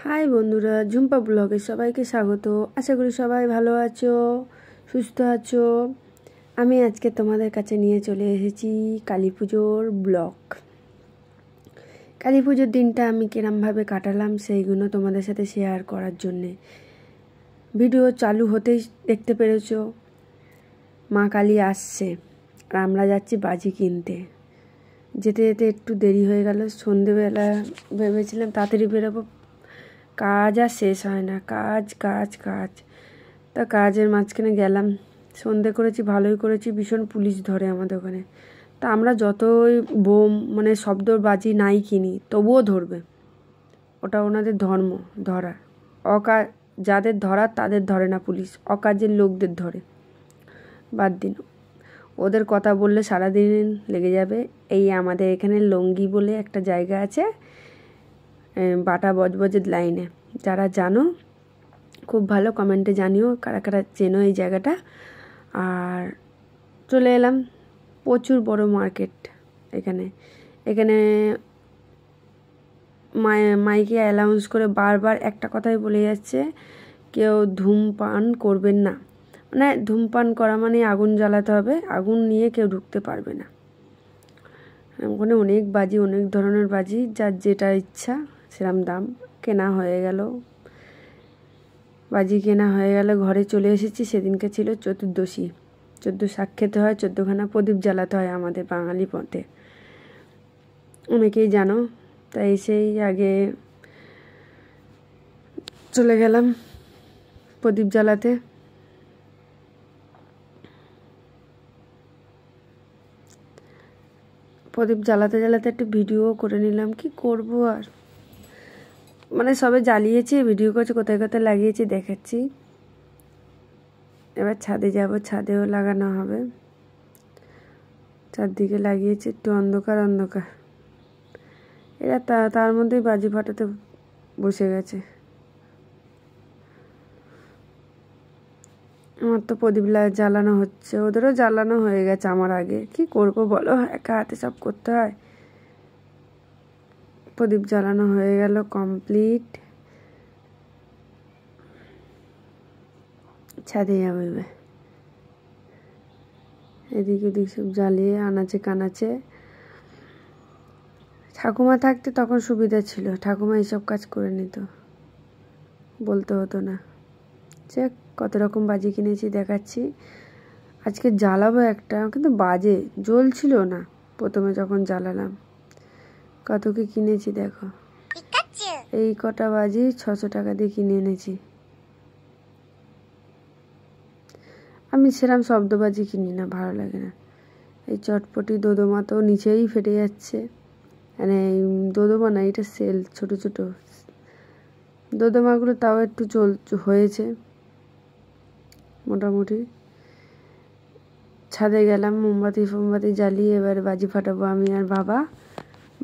High বন্ধুরা, ঝুম্পা ব্লগে সবাইকে স্বাগত। আশা করি সবাই ভালো আছো, সুস্থ আছো। আমি আজকে তোমাদের কাছে নিয়ে চলে এসেছি কালী পুজোর ব্লগ। কালী পুজোর দিনটা আমি কিরমভাবে কাটালাম সেইগুলো তোমাদের সাথে শেয়ার করার জন্যে। ভিডিও চালু হতেই দেখতে পেরেছো মা কালী আসছে আর আমরা যাচ্ছি বাজি কিনতে। যেতে যেতে একটু দেরি হয়ে গেল। সন্ধেবেলা ভেবেছিলাম তাড়াতাড়ি বেরোবো, কাজ আর শেষ হয় না, কাজ কাজ কাজ। তা কাজের মাঝখানে গেলাম, সন্ধে করেছি, ভালোই করেছি। ভীষণ পুলিশ ধরে আমাদের ওখানে। তা আমরা যতই বোম শব্দর বাজি নাই কিনি তবুও ধরবে, ওটা ওনাদের ধর্ম ধরা। যাদের ধরার তাদের ধরে না পুলিশ, অকাজের লোকদের ধরে। বাদ দিন, ওদের কথা বললে সারাদিন লেগে যাবে। এই আমাদের এখানে লঙ্গি বলে একটা জায়গা আছে, বাটা বজবজের লাইনে। যারা জানো খুব ভালো কমেন্টে জানিও কারা কারা চেনো এই জায়গাটা। আর চলে এলাম, প্রচুর বড় মার্কেট এখানে। এখানে মাইকে অ্যানাউন্স করে বারবার একটা কথাই বলে যাচ্ছে, কেউ ধূমপান করবেন না। মানে ধূমপান করা মানে আগুন জ্বালাতে হবে, আগুন নিয়ে কেউ ঢুকতে পারবে না। ওখানে অনেক বাজি, অনেক ধরনের বাজি, যার যেটা ইচ্ছা সেরকম দাম। কেনা হয়ে গেল, বাজি কেনা হয়ে গেল, ঘরে চলে এসেছি। সেদিনকে ছিল চতুর্দশী। 14 শাক খেতে হয়, 14খানা প্রদীপ জ্বালাতে হয় আমাদের বাঙালি পথে, অনেকেই জানো। তাই সেই আগে চলে গেলাম প্রদীপ জ্বালাতে। প্রদীপ জ্বালাতে জ্বালাতে একটু ভিডিও করে নিলাম, কি করব আর। সবে জ্বালিয়েছি, ভিডিও করছি, কোথায় কোথায় লাগিয়েছি দেখাচ্ছি। এবার ছাদে যাব, ছাদেও লাগানো হবে। চারদিকে লাগিয়েছি, একটু অন্ধকার অন্ধকার। এরা তার মধ্যেই বাজি ফাটাতে বসে গেছে। আমার তো প্রদীপ জ্বালানো হচ্ছে, ওদেরও জ্বালানো হয়ে গেছে আমার আগে। কি করব বলো, একা হাতে সব করতে হয়। প্রদীপ জ্বালানো হয়ে গেল, কমপ্লিট। ছাদে যাবো এবার। এদিক ওদিক সব জ্বালিয়ে আনাচে কানাচে। ঠাকুমা থাকতে তখন সুবিধা ছিল, ঠাকুমা এইসব কাজ করে নিত, বলতে হতো না। সে কত রকম বাজি কিনেছি দেখাচ্ছি। আজকে জ্বালাবো একটা, কিন্তু বাজে জ্বলছিল না প্রথমে যখন জ্বালালাম। কত কি কিনেছি দেখো, এই কটা বাজি 600 টাকা দিয়ে কিনে এনেছি। আমি সেরকম শব্দবাজি কিনি না, ভালো লাগে না। এই চটপটি দোদমা তো নিচেই ফেটে যাচ্ছে। মানে দোদমা না, এটা সেল, ছোট ছোট দোদমাগুলো তাও একটু হয়েছে মোটামুটি। ছাদে গেলাম, মোমবাতি জ্বালিয়ে এবার বাজি ফাটাবো। আমি আর বাবা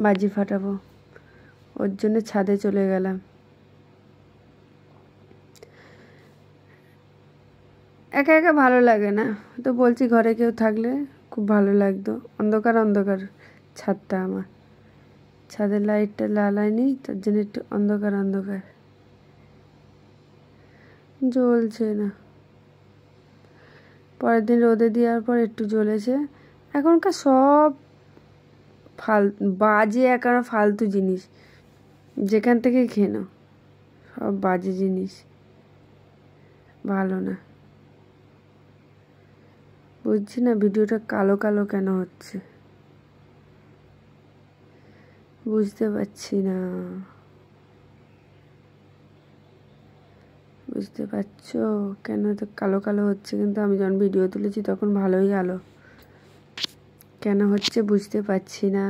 বাজি ফাটাবো, ওর জন্য ছাদে চলে গেলাম। একা একা ভালো লাগে না, তো বলছি ঘরে কেউ থাকলে খুব ভালো লাগতো। অন্ধকার অন্ধকার ছাদটা আমার, ছাদের লাইটটা জ্বালায়নি, তার জন্য একটু অন্ধকার অন্ধকার, জ্বলছে না। পরের দিন রোদে দেওয়ার পর একটু জ্বলেছে। এখনকার সব বাজে একার ফালতু জিনিস, যেখান থেকে কেনো সব বাজে জিনিস, ভালো না। বুঝছি না ভিডিওটা কালো কালো কেন হচ্ছে, বুঝতে পারছি না। বুঝতে পারছো কেন তো কালো কালো হচ্ছে? কিন্তু আমি যখন ভিডিও তুলেছি তখন ভালোই আলো, কেন হচ্ছে বুঝতে পারছি না,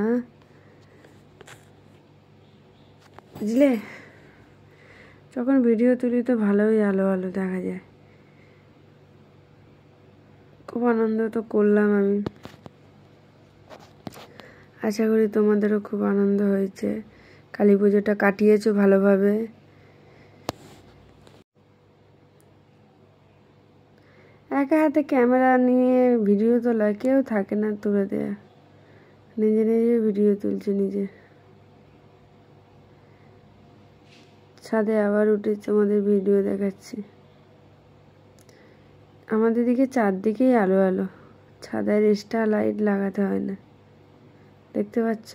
বুঝলে। যখন ভিডিও তুলি তো ভালোই আলো আলো দেখা যায়। খুব আনন্দ তো করলাম আমি, আশা করি তোমাদেরও খুব আনন্দ হয়েছে, কালী পুজোটা কাটিয়েছো ভালোভাবে। একা হাতে ক্যামেরা নিয়ে ভিডিও তোলা, কেউ থাকে না তুলে দেয়া, নিজে নিজে ভিডিও তুলছে নিজে। ছাদে আবার উঠেছে, আমাদের ভিডিও দেখাচ্ছি। আমাদের দিকে চারদিকেই আলো আলো, ছাদের এক্সট্রা লাইট লাগাতে হয় না, দেখতে পাচ্ছ?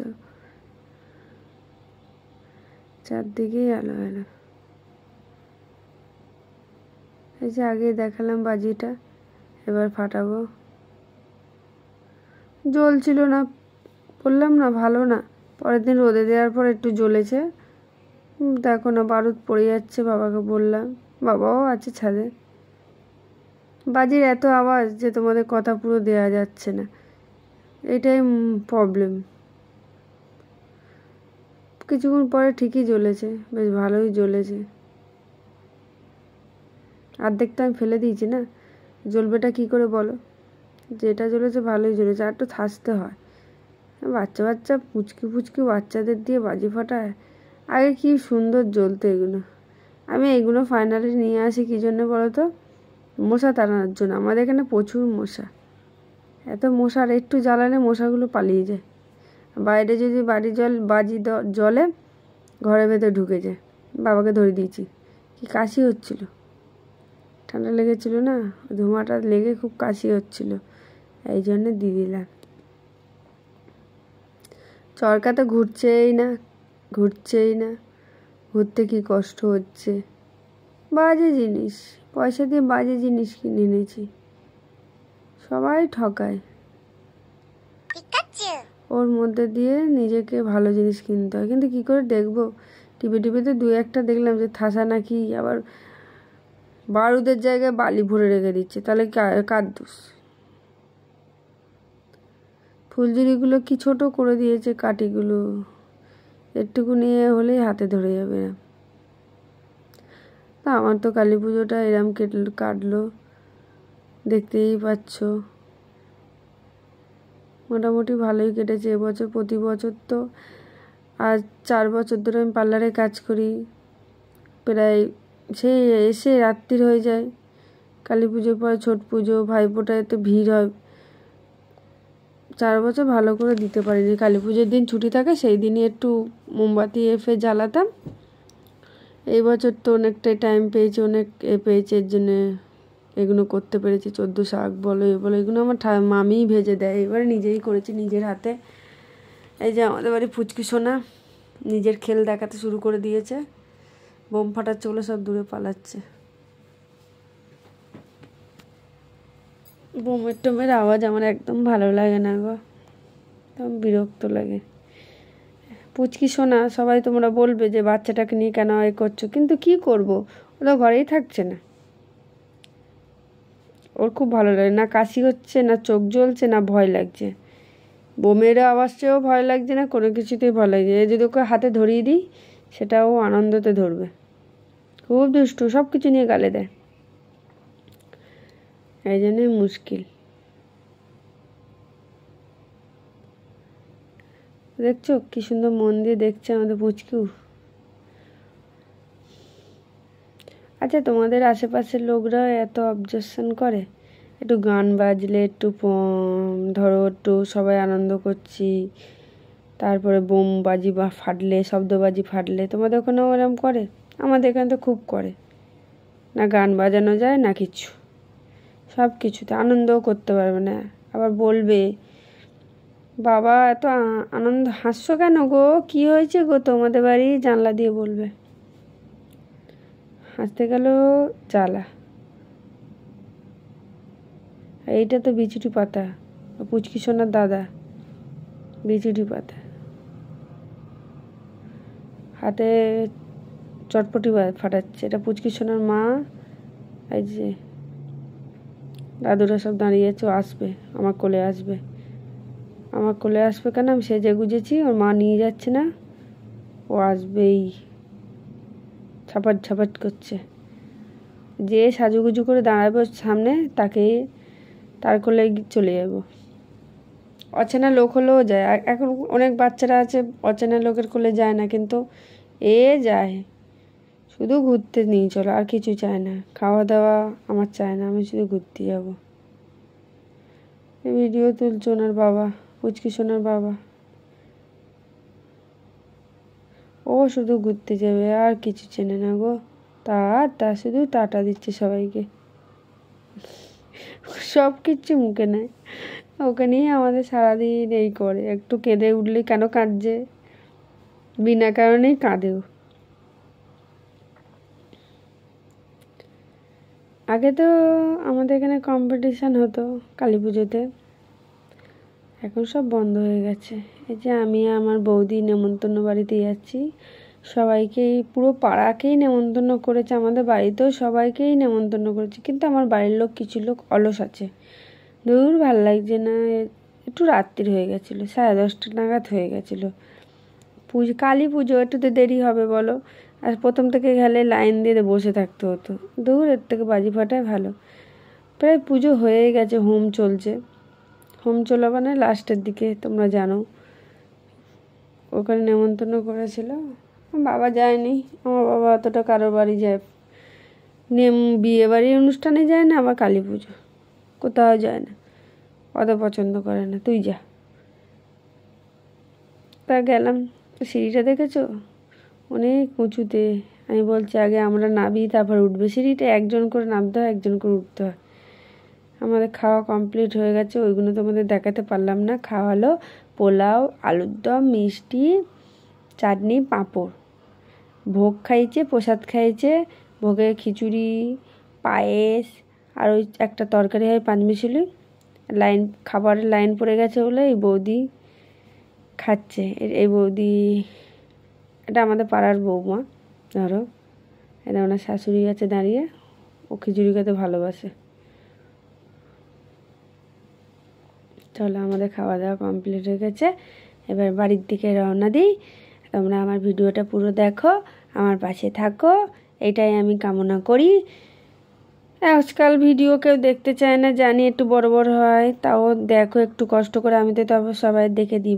চারদিকেই আলো আলো। এই যে আগে দেখালাম বাজিটা, এবার ফাটাবো। জ্বলছিল না, বললাম না ভালো না। পরের দিন রোদে দেওয়ার পর একটু জ্বলেছে। দেখো না, বারুদ পড়ে যাচ্ছে। বাবাকে বললাম, বাবাও আছে ছাদে। বাজির এত আওয়াজ যে তোমাদের কথা পুরো দেওয়া যাচ্ছে না, এটাই প্রবলেম। কিছুক্ষণ পরে ঠিকই জ্বলেছে, বেশ ভালোই জ্বলেছে। অর্ধেকটা আমি ফেলে দিয়েছি না, জ্বলবেটা কী করে বলো? যেটা জ্বলেছে ভালোই জ্বলেছে, আর একটু থাসতে হয়। বাচ্চা বাচ্চা পুচকি পুচকি বাচ্চাদের দিয়ে বাজি ফাটায়। আগে কি সুন্দর জ্বলতো এগুলো। আমি এগুলো ফাইনালি নিয়ে আসি কী জন্য বলো তো? মশা তাড়ানোর জন্য। আমাদের এখানে প্রচুর মশা, এত মশার একটু জ্বালালে মশাগুলো পালিয়ে যায়। বাইরে যদি বাজি জলে ঘরের ভেতর ঢুকে যায়। বাবাকে ধরে দিয়েছি, কি কাশি হচ্ছিল, ঠান্ডা লেগেছিল না, ধোঁয়াটা লেগে খুব কাশি হচ্ছিল, এই জন্যে দিয়ে দিলাম। চরকা তো ঘুরছেই না, ঘুরতে কি কষ্ট হচ্ছে। বাজে জিনিস, পয়সা দিয়ে বাজে জিনিস কিনে এনেছি। সবাই ঠকায়, ওর মধ্যে দিয়ে নিজেকে ভালো জিনিস কিনতে হয়। কিন্তু কি করে দেখবো? টিভিতে দু একটা দেখলাম যে থাসা নাকি আবার বারুদের জায়গায় বালি ভরে রেখে দিচ্ছে, তাহলে কার দোষ? ফুলঝুরিগুলো কি ছোট করে দিয়েছে, কাঠিগুলো একটুকু নিয়ে হলেই হাতে ধরে যাবে না। তা আমার তো কালী পুজোটা এরম কাটলো, দেখতেই পাচ্ছ। মোটামুটি ভালোই কেটেছে এবছর। প্রতি বছর তো আজ 4 বছর ধরে আমি পার্লারে কাজ করি, প্রায় সেই এসে রাত্রির হয়ে যায়। কালী পুজোর পরে ছট পুজো, ভাইফোঁটায় তো ভিড় হয়। 4 বছর ভালো করে দিতে পারিনি। কালী পুজোর দিন ছুটি থাকে, সেই দিনই একটু মোমবাতি জ্বালাতাম। এই বছর তো অনেকটাই টাইম পেয়েছি, অনেক পেয়েছি, এর জন্যে এগুলো করতে পেরেছি। 14 শাক বলো এগুলো আমার মামিই ভেজে দেয়, এবারে নিজেই করেছি নিজের হাতে। এই যে আমাদের বাড়ি পুচকি সোনা নিজের খেল দেখাতে শুরু করে দিয়েছে, বোম ফাটাচ্ছে বলে সব দূরে পালাচ্ছে। বোমের আওয়াজ আমার একদম ভালো লাগে না গো, একদম বিরক্ত লাগে। পুচকি সোনা, সবাই তোমরা বলবে যে বাচ্চাটাকে নিয়ে কেন এ করছো, কিন্তু কি করব, ওরা ঘরেই থাকছে না। ওর খুব ভালো লাগে না, কাশি হচ্ছে না, চোখ জ্বলছে না, ভয় লাগছে। বোমের আওয়াজটাও ভয় লাগছে না, কোনো কিছুতেই ভয় লাগছে। যদি ওকে হাতে ধরিয়ে দিই, সেটাও আনন্দতে ধরবে। খুব দুষ্টু, সব কিছু নিয়ে গালে দেয়, এই জন্যই মুশকিল। দেখছো কি সুন্দর মন দিয়ে দেখছে আমাদের পুচকু। আচ্ছা, তোমাদের আশেপাশের লোকরা এত অবজেকশন করে? একটু গান বাজলে, একটু ধরো একটু সবাই আনন্দ করছি, তারপরে বোম বাজি বা ফাটলে, শব্দবাজি ফাটলে, তোমাদের ওখানেও এরম করে? আমাদের এখানে তো খুব করে। না গান বাজানো যায় না কিছু, সব কিছুতে আনন্দও করতে পারবে না। আবার বলবে, বাবা এত আনন্দ হাসছো কেন গো, কি হয়েছে গো তোমাদের বাড়ি, জানলা দিয়ে বলবে। হাসতে গেলেও জ্বালা। এইটা তো বিচুটি পাতা, পুচকি সোনার দাদা বিচুটি পাতা, হাতে চটপটি ফাটাচ্ছে। এটা পুচকি সোনার মা। এই যে দাদুরা সব দাঁড়িয়েছে, ও আসবে, আমার কোলে আসবে। আমার কোলে আসবে কেন? আমি সেজে গুজেছি, ওর মা নিয়ে যাচ্ছে না, ও আসবেই। ছাপাট করছে। যে সাজুগুজু করে দাঁড়াবে সামনে, তার কোলে চলে যাব। অচেনা লোক হলেও যায়। এখন অনেক বাচ্চারা আছে অচেনা লোকের কোলে যায় না, কিন্তু এ যায়। শুধু ঘুরতে নিয়ে চলো, আর কিছু চায় না। খাওয়া দাওয়া আমার চায় না, আমি শুধু ঘুরতে যাবো। ভিডিও তুলছে ওনার বাবা, পুচকি সোনার বাবা। ও শুধু ঘুরতে যাবে, আর কিছু চেনে না গো। তা শুধু টাটা দিচ্ছে সবাইকে, সব কিচ্ছু মুখে নেয়। ওকে নিয়ে আমাদের সারাদিন এই করে, একটু কেঁদে উঠলে কেন কাঁদছে, বিনা কারণেই কাঁদেও। আগে তো আমাদের এখানে কম্পিটিশান হতো কালী পুজোতে, এখন সব বন্ধ হয়ে গেছে। এই যে আমি আমার বৌদি নেমন্তন্ন বাড়িতে যাচ্ছি, সবাইকেই পুরো পাড়াকেই নেমন্তন্ন করেছে, আমাদের বাড়িতেও সবাইকেই নেমন্তন্ন করেছে, কিন্তু আমার বাড়ির লোক কিছু লোক অলস আছে। দূর ভাল লাগছে না, একটু রাত্রির হয়ে গেছিলো, 10:30 নাগাদ হয়ে গেছিলো। কালী পুজো একটু তো দেরি হবে বলো, আর প্রথম থেকে গেলে লাইন দিয়ে বসে থাকতে হতো। দূর, এর থেকে বাজি ফাটাই ভালো। প্রায় পুজো হয়ে গেছে, হোম চলছে। হোম চলো মানে লাস্টের দিকে, তোমরা জানো। ওখানে নেমন্তন্ন করেছিল, বাবা যায়নি। আমার বাবা অতটা কারোর বাড়ি যায়, বিয়ে বাড়ির অনুষ্ঠানে যায় না, আবার কালী পুজো কোথাও যায় না, অত পছন্দ করে না। তুই যা। তা গেলাম, সিঁড়িটা দেখেছো অনেক উঁচুতে। আমি বলছি আগে আমরা নামি, তারপর উঠবে। সিঁড়িটা একজন করে নামতে হয়, একজন করে উঠতে হয়। আমাদের খাওয়া কমপ্লিট হয়ে গেছে, ওইগুলো তোমাদের দেখাতে পারলাম না। খাওয়ালো পোলাও, আলুর দম, মিষ্টি, চাটনি, পাঁপড়। ভোগ খাইছে, প্রসাদ খাইছে। ভোগে খিচুড়ি, পায়েস, আর ওই একটা তরকারি হয় পাঁচমিশালি। খাবারের লাইন পড়ে গেছে বলে এই বৌদি খাচ্ছে। এই বৌদি, এটা আমাদের পাড়ার বৌমা, ধরো। এটা ওনার শাশুড়ি আছে দাঁড়িয়ে, ও খিচুড়ি খেতে ভালোবাসে। চলো, আমাদের খাওয়া দাওয়া কমপ্লিট হয়ে গেছে, এবার বাড়ির দিকে রওনা দিই। তোমরা আমার ভিডিওটা পুরো দেখো, আমার পাশে থাকো, এটাই আমি কামনা করি। আজকাল ভিডিও কেউ দেখতে চায় না, জানি একটু বড় বড় হয়, তাও দেখো একটু কষ্ট করে। আমি তো তবে সবাই দেখে দিই।